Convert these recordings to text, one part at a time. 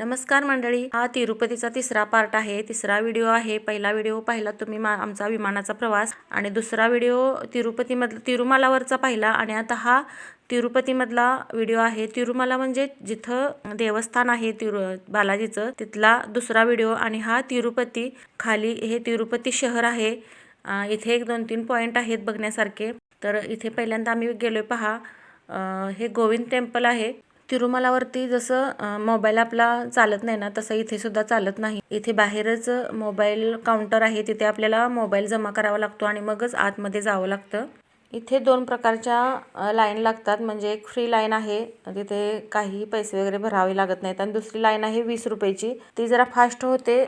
नमस्कार मंडळी, हा तिरुपतीचा तिसरा पार्ट आहे. तिसरा व्हिडिओ आहे. पहिला व्हिडिओ पाहिला तुम्ही आमचा विमानाचा प्रवास, आणि दुसरा व्हिडिओ तिरुमलावरचा पाहिला, आणि आता हा तिरुपतीमधला व्हिडिओ आहे. तिरुमला म्हणजे जिथं देवस्थान आहे बालाजीचं, तिथला दुसरा व्हिडिओ. आणि हा तिरुपती खाली हे तिरुपती शहर आहे. इथे 1-2-3 पॉईंट आहेत बघण्यासारखे. तर इथे पहिल्यांदा आम्ही गेलोय पहा. हे गोविंद टेम्पल आहे. तिरुमलावरती जसं मोबाईल आपला चालत नाही ना, तसं इथे सुद्धा चालत नाही. इथे बाहेरच मोबाईल काउंटर आहे, तिथे आपल्याला मोबाईल जमा करावा लागतो आणि मगच आतमध्ये जावं लागतं. इथे 2 प्रकारच्या लाईन लागतात. म्हणजे एक फ्री लाईन आहे, तिथे काही पैसे वगैरे भरावे लागत नाहीत, आणि दुसरी लाईन आहे 20 रुपयाची. ती जरा फास्ट होते,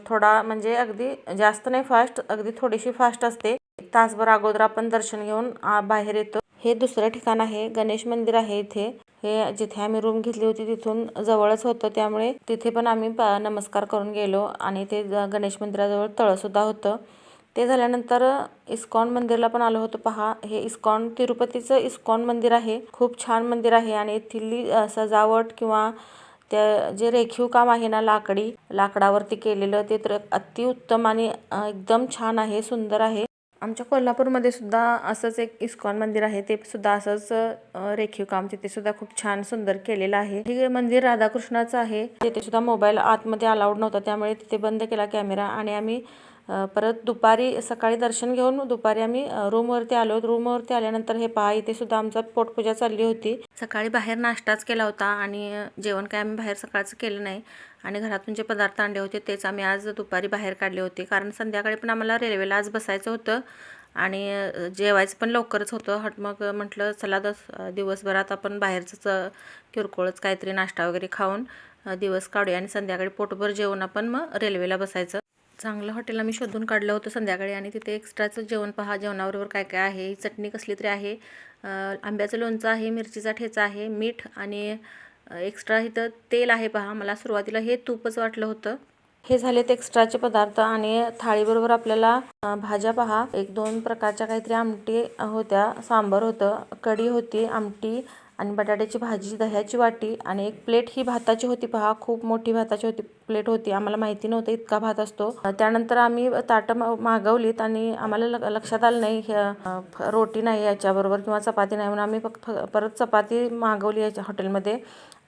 थोडा म्हणजे अगदी जास्त नाही फास्ट, अगदी थोडीशी फास्ट असते. तासभर अगोदर आपण दर्शन घेऊन बाहेर येतो. हे दुसरं ठिकाण आहे, गणेश मंदिर आहे इथे. हे जिथे आम्ही रूम घेतली होती तिथून जवळच होतं, त्यामुळे तिथे पण आम्ही नमस्कार करून गेलो. आणि ते गणेश मंदिराजवळ तळंसुद्धा होतं. ते झाल्यानंतर इस्कॉन मंदिरला पण आलो होतो पहा. हे तिरुपतीचं इस्कॉन मंदिर आहे. खूप छान मंदिर आहे, आणि येथील सजावट किंवा त्या जे रेखीव काम आहे ना, लाकडावरती केलेलं, ते तर अतिउत्तम आणि एकदम छान आहे, सुंदर आहे. आमच्या कोल्हापूरमध्ये सुद्धा असंच एक इस्कॉन मंदिर आहे, ते सुद्धा असंच रेखीव काम तिथे सुद्धा खूप छान सुंदर केलेलं आहे. हे मंदिर राधाकृष्णाचं आहे. तिथे सुद्धा मोबाईल आतमध्ये अलाउड नव्हता, त्यामुळे तिथे बंद केला कॅमेरा. आणि आम्ही परत सकाळी दर्शन घेऊन दुपारी आम्ही रूमवरती आलो. रूमवरती आल्यानंतर हे पहा, इथे सुद्धा आमचा पोटपूजा चालली होती. सकाळी बाहेर नाश्ताच केला होता, आणि जेवण काय आम्ही बाहेर सकाळचं केलं नाही. आणि घरातून जे पदार्थ आणले होते तेच आम्ही आज दुपारी बाहेर काढले होते, कारण संध्याकाळी पण आम्हाला रेल्वेला आज बसायचं होतं, आणि जेवायचं पण लवकरच होतं. मग म्हटलं चला दिवसभरात आपण बाहेरचंच किरकोळच काहीतरी नाश्ता वगैरे खाऊन दिवस काढूया, आणि संध्याकाळी पोटभर जेवण आपण मग रेल्वेला बसायचं. चांगलं हॉटेल आम्ही शोधून काढलं होतं संध्याकाळी, आणि तिथे एक्स्ट्राचं जेवण पहा. जेवणाबरोबर काय काय आहे. चटणी कसली तरी आहे, आंब्याचं लोणचं आहे, मिरचीचा ठेचा आहे, मीठ, आणि एक्स्ट्रा इथं तेल आहे पहा. मला सुरुवातीला हे तूपच वाटलं होतं. हे झालेत एक्स्ट्राचे पदार्थ. आणि थाळीबरोबर आपल्याला भाज्या पहा. 1-2 प्रकारच्या काहीतरी आमटी होत्या, सांबर होतं, कढी होती, आमटी, आणि बटाट्याची भाजी, दह्याची वाटी, आणि एक प्लेट ही भाताची होती पहा. खूप मोठी भाताची प्लेट होती. आम्हाला माहिती नव्हतं इतका भात असतो. त्यानंतर आम्ही ताटं मागवलीत, आणि आम्हाला लक्षात आलं नाही रोटी नाही याच्याबरोबर किंवा चपाती नाही, म्हणून आम्ही परत चपाती मागवली याच्या हॉटेलमध्ये.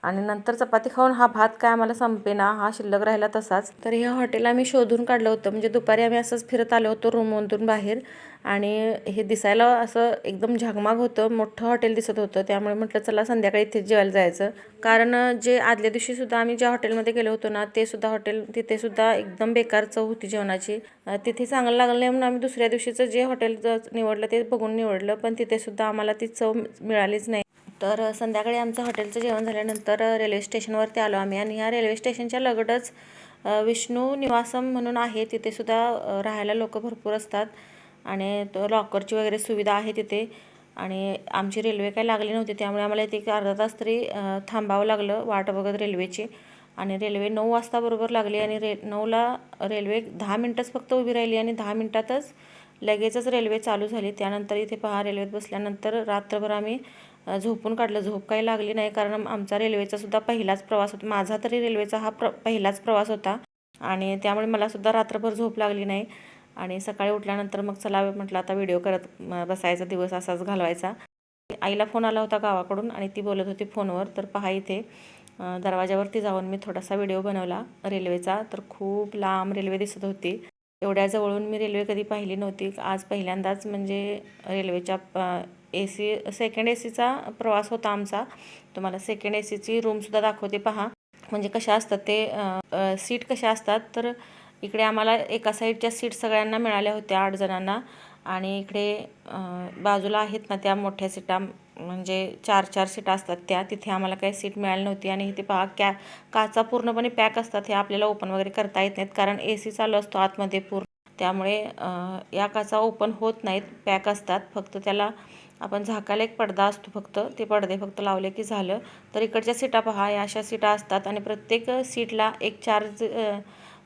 आणि नंतर चपाती खाऊन हा भात काय आम्हाला संपेना, हा शिल्लक राहिला तसाच. तर हे हॉटेल आम्ही शोधून काढलं होतं. म्हणजे दुपारी आम्ही असंच फिरत आलो होतो रूममधून बाहेर, आणि हे दिसायला असं एकदम झगमाग होतं, मोठं हॉटेल दिसत होतं. त्यामुळे म्हटलं चला संध्याकाळी इथेच जेवायला जायचं. कारण जे आदल्या दिवशी सुद्धा आम्ही ज्या हॉटेलमध्ये गेलो होतो ना, ते सुद्धा हॉटेल, तिथे सुद्धा एकदम बेकार चव होती जेवणाची. तिथे चांगलं लागलं नाही, म्हणून आम्ही दुसऱ्या दिवशीचं जे हॉटेल निवडलं ते बघून निवडलं, पण तिथे सुद्धा आम्हाला ती चव मिळालीच नाही. तर संध्याकाळी आमचं हॉटेलचं जेवण झाल्यानंतर रेल्वे स्टेशनवरती आलो आम्ही. आणि ह्या रेल्वे स्टेशनच्या लगतच विष्णू निवासम म्हणून आहे, तिथे सुद्धा राहायला लोक भरपूर असतात, आणि लॉकरची वगैरे सुविधा आहे तिथे. आणि आमची रेल्वे काही लागली नव्हती, त्यामुळे आम्हाला इथे एक अर्धा तास तरी थांबावं लागलं वाट बघत रेल्वेची. आणि रेल्वे 9 वाजता बरोबर लागली, आणि 9ला रेल्वे 10 मिनटंच फक्त उभी राहिली, आणि 10 मिनटातच लगेचच रेल्वे चालू झाली. त्यानंतर इथे पहा, रेल्वेत बसल्यानंतर रात्रभर आम्ही झोपून काढलं. झोप काही लागली नाही, कारण आमचा रेल्वेचा सुद्धा पहिलाच प्रवास होता. माझा तरी रेल्वेचा हा पहिलाच प्रवास होता, आणि त्यामुळे मला सुद्धा रात्रभर झोप लागली नाही. आणि सकाळी उठल्यानंतर मग चला म्हटलं आता व्हिडिओ करत बसायचा, दिवस असाच घालवायचा. आईला फोन आला होता गावाकडून, आणि ती बोलत होती फोनवर. तर पहा, इथे दरवाजावरती जाऊन मी थोडासा व्हिडिओ बनवला रेल्वेचा. तर खूप लांब रेल्वे दिसत होती. एवढ्या जवळून मी रेल्वे कधी पाहिली नव्हती. आज पहिल्यांदाच म्हणजे रेल्वेच्या सेकंड एसीचा प्रवास होता आमचा. तुम्हाला सेकंड एसीची रूमसुद्धा दाखवते पहा. म्हणजे कशा असतात ते सीट कशा असतात. तर इकडे आम्हाला एका साईडच्या सीट सगळ्यांना मिळाल्या होत्या, 8 जणांना. आणि इकडे बाजूला आहेत ना त्या मोठ्या सीटा, म्हणजे 4-4 सीटा असतात तिथे आम्हाला काही सीट मिळाली नव्हती. आणि इथे पहा, काचा पूर्णपणे पॅक असतात. हे आपल्याला ओपन वगैरे करता येत नाहीत, कारण AC चालू असतो आतमध्ये पूर्ण. त्यामुळे या काचा ओपन होत नाहीत, पॅक असतात. फक्त त्याला आपण झाकायला एक पडदा असतो, फक्त ते पडदे फक्त लावले की झालं. तर इकडच्या सीटा पहा, या अशा सीटा असतात, आणि प्रत्येक सीटला एक चार्ज,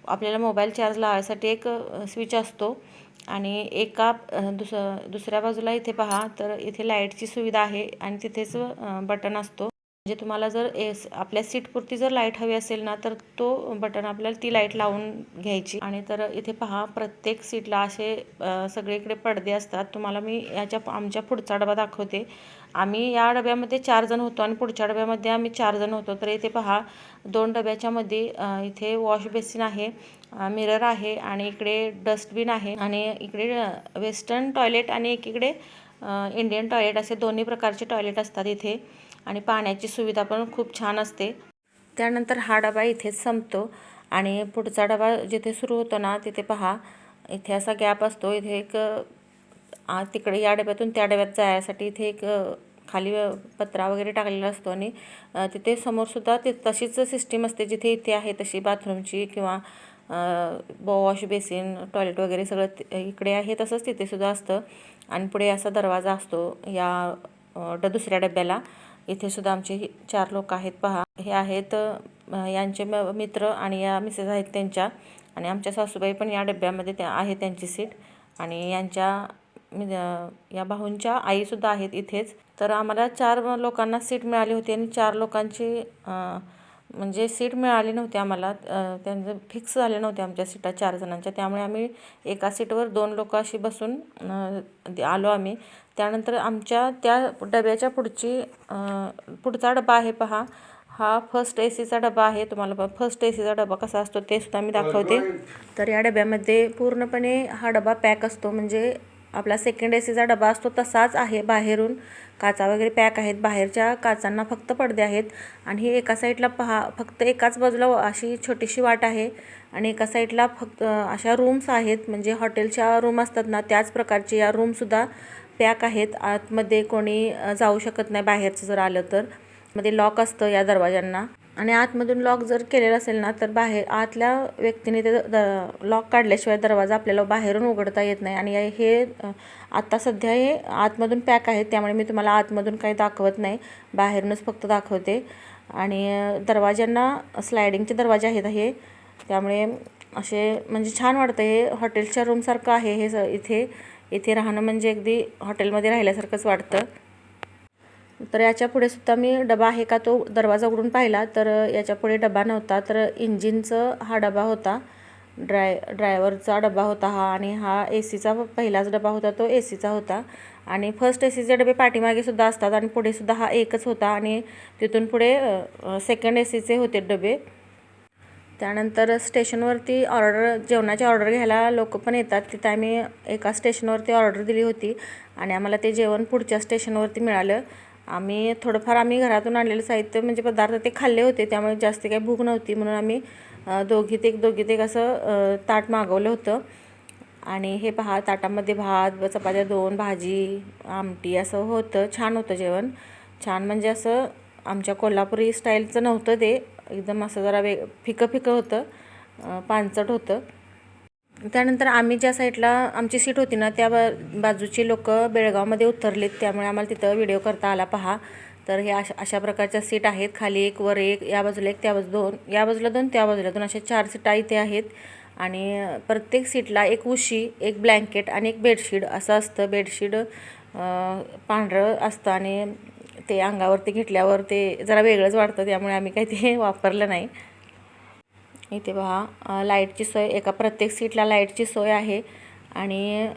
आपल्याला मोबाईल चार्ज लावायसाठी एक स्विच असतो. आणि दुसऱ्या बाजूला इथे पहा, तर इथे लाईटची सुविधा आहे, आणि तिथेच बटन असतो. म्हणजे तुम्हाला जर आपल्या सीटपुरती जर लाईट हवी असेल ना, तर तो बटन आपल्याला ती लाईट लावून घ्यायची. आणि तर इथे पहा, प्रत्येक सीटला असे सगळीकडे पडदे असतात. तुम्हाला मी आमच्या पुढचा डबा दाखवते. आम्ही या डब्यामध्ये 4 जण होतो आणि पुढच्या डब्यामध्ये आम्ही 4 जण होतो. तर इथे पहा, 2 डब्याच्या मध्ये इथे वॉश बेसिन आहे, मिरर आहे आणि इकडे डस्टबिन आहे आणि इकडे वेस्टर्न टॉयलेट आणि एकीकडे इंडियन टॉयलेट, असे दोन्ही प्रकारचे टॉयलेट असतात इथे. आणि पाण्याची सुविधा पण खूप छान असते. त्यानंतर हा डबा इथेच संपतो आणि पुढचा डबा जिथे सुरू होतो ना, तिथे पहा, इथे असा गॅप असतो. इथे एक तिकडे या डब्यातून त्या डब्यात जाण्यासाठी इथे एक खाली पत्रा वगैरे टाकलेला असतो आणि तिथे समोरसुद्धा तशीच सिस्टीम असते जिथे इथे आहे तशी बाथरूमची किंवा वॉश बेसिन, टॉयलेट वगैरे सगळं इकडे आहे तसंच तिथे सुद्धा असतं. आणि पुढे असा दरवाजा असतो या दुसऱ्या डब्याला. इथे सुद्धा आमचे 4 लोक आहेत पहा. हे आहेत यांचे मित्र आणि या मिसेस आहेत त्यांच्या, आणि आमच्या सासूबाई पण या डब्यामध्ये आहे त्यांची सीट. आणि या भाऊंच्या आईसुद्धा आहेत इथेच. तर आम्हाला 4 लोकांना सीट मिळाली होती आणि 4 लोकांची म्हणजे सीट मिळाली नव्हती आम्हाला. त्यांचं फिक्स झाले नव्हते आमच्या सीटा 4 जणांच्या. त्यामुळे आम्ही एका सीटवर 2 लोक अशी बसून आलो आम्ही. त्यानंतर आमच्या त्या डब्याच्या पुढचा डबा आहे पहा, हा फर्स्ट ACचा डबा आहे. तुम्हाला फर्स्ट ACचा डबा कसा असतो ते सुद्धा मी दाखवते. तर या डब्यामध्ये पूर्णपणे हा डबा पॅक असतो, म्हणजे आपला सेकंड ACचा डबा असतो तसाच आहे. बाहेरून काचा वगैरे पॅक आहेत, बाहेरच्या काचांना फक्त पडदे आहेत. आणि हे एका साईडला पहा, फक्त एकाच बाजूला अशी छोटीशी वाट आहे आणि एका साईडला फक्त अशा रूम्स आहेत, म्हणजे हॉटेलच्या रूम असतात ना त्याच प्रकारचे या रूमसुद्धा पॅक आहेत. आतमध्ये कोणी जाऊ शकत नाही बाहेरचं जर आलं तर. मध्ये लॉक असतं या दरवाजांना, आणि आतमधून लॉक जर केलेलं असेल ना तर आतल्या व्यक्तीने ते लॉक काढल्याशिवाय दरवाजा आपल्याला बाहेरून उघडता येत नाही. आणि हे आत्ता सध्या हे आतमधून पॅक आहेत, त्यामुळे मी तुम्हाला आतमधून काही दाखवत नाही, बाहेरूनच फक्त दाखवते. आणि दरवाजांना स्लायडिंगचे दरवाजे आहेत हे, त्यामुळे असे म्हणजे छान वाटतं. हे हॉटेलच्या रूमसारखं आहे हे. इथे राहणं म्हणजे अगदी हॉटेलमध्ये राहिल्यासारखंच वाटतं. तर याच्या पुढे सुद्धा मी डबा आहे का तो दरवाजा उघडून पाहिला, तर याच्या पुढे डबा नव्हता. तर इंजिनचं हा डबा होता, ड्रायव्हरचा डबा होता हा. आणि हा ACचा पहिलाच डबा होता, तो ACचा होता. आणि फर्स्ट ACचे डबे पाठीमागे सुद्धा असतात आणि पुढे सुद्धा हा एकच होता. आणि तिथून पुढे सेकंड ACचे होते डबे. त्यानंतर स्टेशनवरती जेवणाची ऑर्डर घ्यायला लोक पण येतात. तिथं आम्ही एका स्टेशनवरती ऑर्डर दिली होती आणि आम्हाला ते जेवण पुढच्या स्टेशनवरती मिळालं. आम्ही घरातून आणलेलं साहित्य म्हणजे पदार्थ ते खाल्ले होते, त्यामुळे जास्त काही भूक नव्हती, म्हणून आम्ही दोघीत एक असं ताट मागवलं होतं. आणि हे पहा, ताटामध्ये भात, चपात्या 2, भाजी, आमटी असं होतं. छान होतं जेवण. छान म्हणजे असं आमच्या कोल्हापुरी स्टाईलचं नव्हतं ते, एकदम असं जरा फिकं होतं, पानचट होतं. त्यानंतर आम्ही ज्या साईडला आमची सीट होती ना त्या बाजूची लोक बेळगावमध्ये उतरलेत, त्यामुळे आम्हाला तिथं व्हिडिओ करता आला पहा. तर हे अशा प्रकारच्या सीट आहेत, खाली एक, वर एक, या बाजूला एक, त्या बाजूला 2, या बाजूला 2, त्या बाजूला 2, अशा 4 सीटा इथे आहेत. आणि प्रत्येक सीटला एक उशी, एक ब्लँकेट आणि एक बेडशीट असं असतं. बेडशीट पांढरं असतं आणि ते अंगावरती घेतल्यावर ते जरा वेगळंच वाटतं, त्यामुळे आम्ही काही ते वापरलं नाही. इथे पहा, लाईटची सोय, प्रत्येक सीटला लाईटची सोय आहे. आणि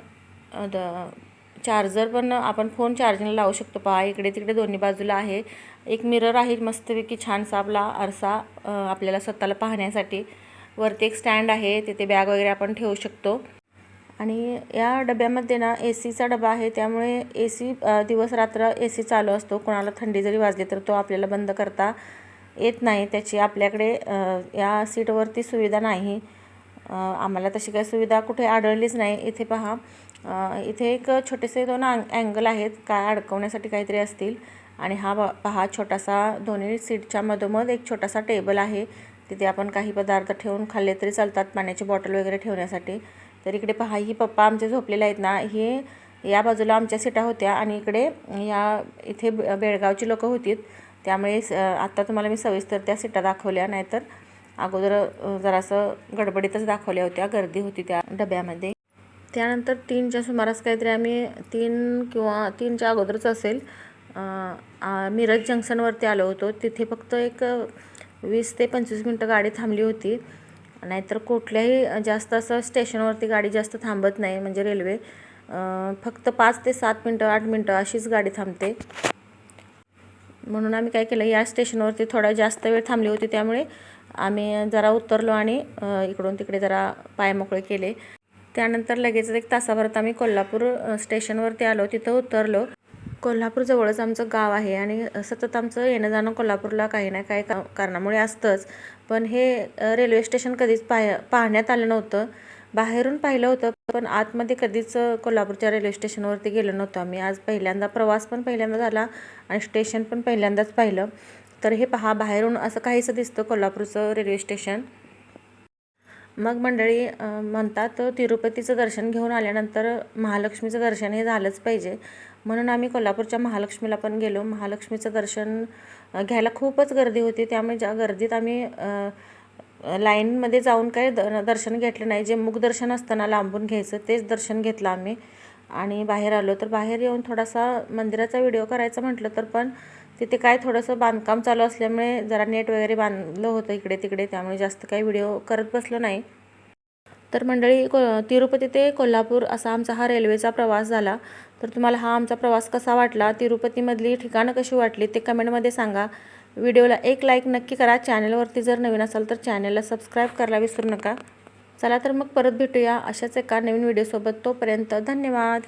चार्जर पण आपण फोन चार्जिंगला लावू शकतो पहा, इकडे तिकडे दोन्ही बाजूला आहे. एक मिरर आहे मस्तपैकी छानसा आपला आरसा, आपल्याला स्वतःला पाहण्यासाठी. वरती एक स्टँड आहे, तिथे बॅग वगैरे आपण ठेवू शकतो. आणि या डब्यामध्ये ना ACचा डबा आहे, त्यामुळे AC दिवस रात्र AC चालू असतो. कोणाला थंडी जरी वाजली तर तो आपल्याला बंद करता येत नाही. त्याची आपल्याकडे या सीटवरती सुविधा नाही. आम्हाला तशी काही सुविधा कुठे आढळलीच नाही. इथे पहा, इथे एक छोटेसे 2 अँगल आहेत, काय अडकवण्यासाठी काहीतरी असतील. आणि हा पहा, छोटासा दोन्ही सीटच्या मधोमध एक छोटासा टेबल आहे, तिथे आपण काही पदार्थ ठेवून खाल्ले तरी चालतात, पाण्याची बॉटल वगैरे ठेवण्यासाठी. तर इकडे पहा, ही पप्पा आमचे झोपलेले आहेत ना, हे या बाजूला आमच्या सीटा होत्या आणि इकडे इथे बेळगावची लोकं होती, त्यामुळे आत्ता तुम्हाला मी सविस्तर त्या सीटा दाखवल्या, नाहीतर अगोदर जरासं गडबडीतच दाखवल्या होत्या, गर्दी होती त्या डब्यामध्ये. त्यानंतर 3च्या सुमारास काहीतरी आम्ही 3 किंवा 3च्या अगोदरच असेल, मिरज जंक्शनवरती आलो होतो. तिथे फक्त एक 20 ते 25 मिनटं गाडी थांबली होती. नाहीतर कुठल्याही जास्त असं स्टेशनवरती गाडी जास्त थांबत नाही, म्हणजे रेल्वे फक्त 5 ते 7 मिनटं 8 मिनटं अशीच गाडी थांबते. म्हणून आम्ही काय केलं, या स्टेशनवरती थोडा जास्त वेळ थांबली होती, त्यामुळे आम्ही जरा उतरलो आणि इकडून तिकडे जरा पाय मोकळे केले. त्यानंतर लगेच 1 तासाभरात आम्ही कोल्हापूर स्टेशनवरती आलो. तिथं उतरलो. कोल्हापूर जवळच आमचं गाव आहे आणि सतत आमचं येणं जाणं कोल्हापूरला काही ना काही कारणामुळे असतंच. पण हे रेल्वे स्टेशन कधीच पाहण्यात आलं नव्हतं. बाहेरून पाहिलं होतं, पण आतमध्ये कधीच कोल्हापूरच्या रेल्वे स्टेशनवरती गेलो नव्हतो आम्ही. आज पहिल्यांदा प्रवास पण पहिल्यांदा झाला आणि स्टेशन पण पहिल्यांदाच पाहिलं. तर हे पहा, बाहेरून असं काहीसं दिसतं कोल्हापूरचं रेल्वे स्टेशन. मग मंडळी म्हणतात तिरुपतीचं दर्शन घेऊन आल्यानंतर महालक्ष्मीचं दर्शन हे झालंच पाहिजे. म्हणून आम्ही कोल्हापूरच्या महालक्ष्मीला पण गेलो. महालक्ष्मीचं दर्शन घ्यायला खूपच गर्दी होती, त्यामुळे ज्या गर्दीत आम्ही लाईनमध्ये जाऊन काही दर्शन घेतलं नाही. जे मुखदर्शन असतं ना, लांबून घ्यायचं, तेच दर्शन घेतलं आम्ही आणि बाहेर आलो. तर बाहेर येऊन थोडासा मंदिराचा व्हिडिओ करायचा म्हटलं, तर पण तिथे काय थोडंसं बांधकाम चालू असल्यामुळे जरा नेट वगैरे बांधलं होतं इकडे तिकडे, त्यामुळे जास्त काही व्हिडिओ करत बसलो नाही. तर मंडळी तिरुपती ते कोल्हापूर असा आमचा हा रेल्वेचा प्रवास झाला. तर तुम्हाला हा आमचा प्रवास कसा वाटला, तिरुपतीमधली ठिकाणं कशी वाटली ते कमेंटमध्ये सांगा. व्हिडिओला एक लाईक नक्की करा. चॅनलवरती जर नवीन असाल तर चॅनलला सबस्क्राईब करायला विसरू नका. चला तर मग परत भेटूया अशाच एका नवीन व्हिडिओसोबत. तोपर्यंत धन्यवाद.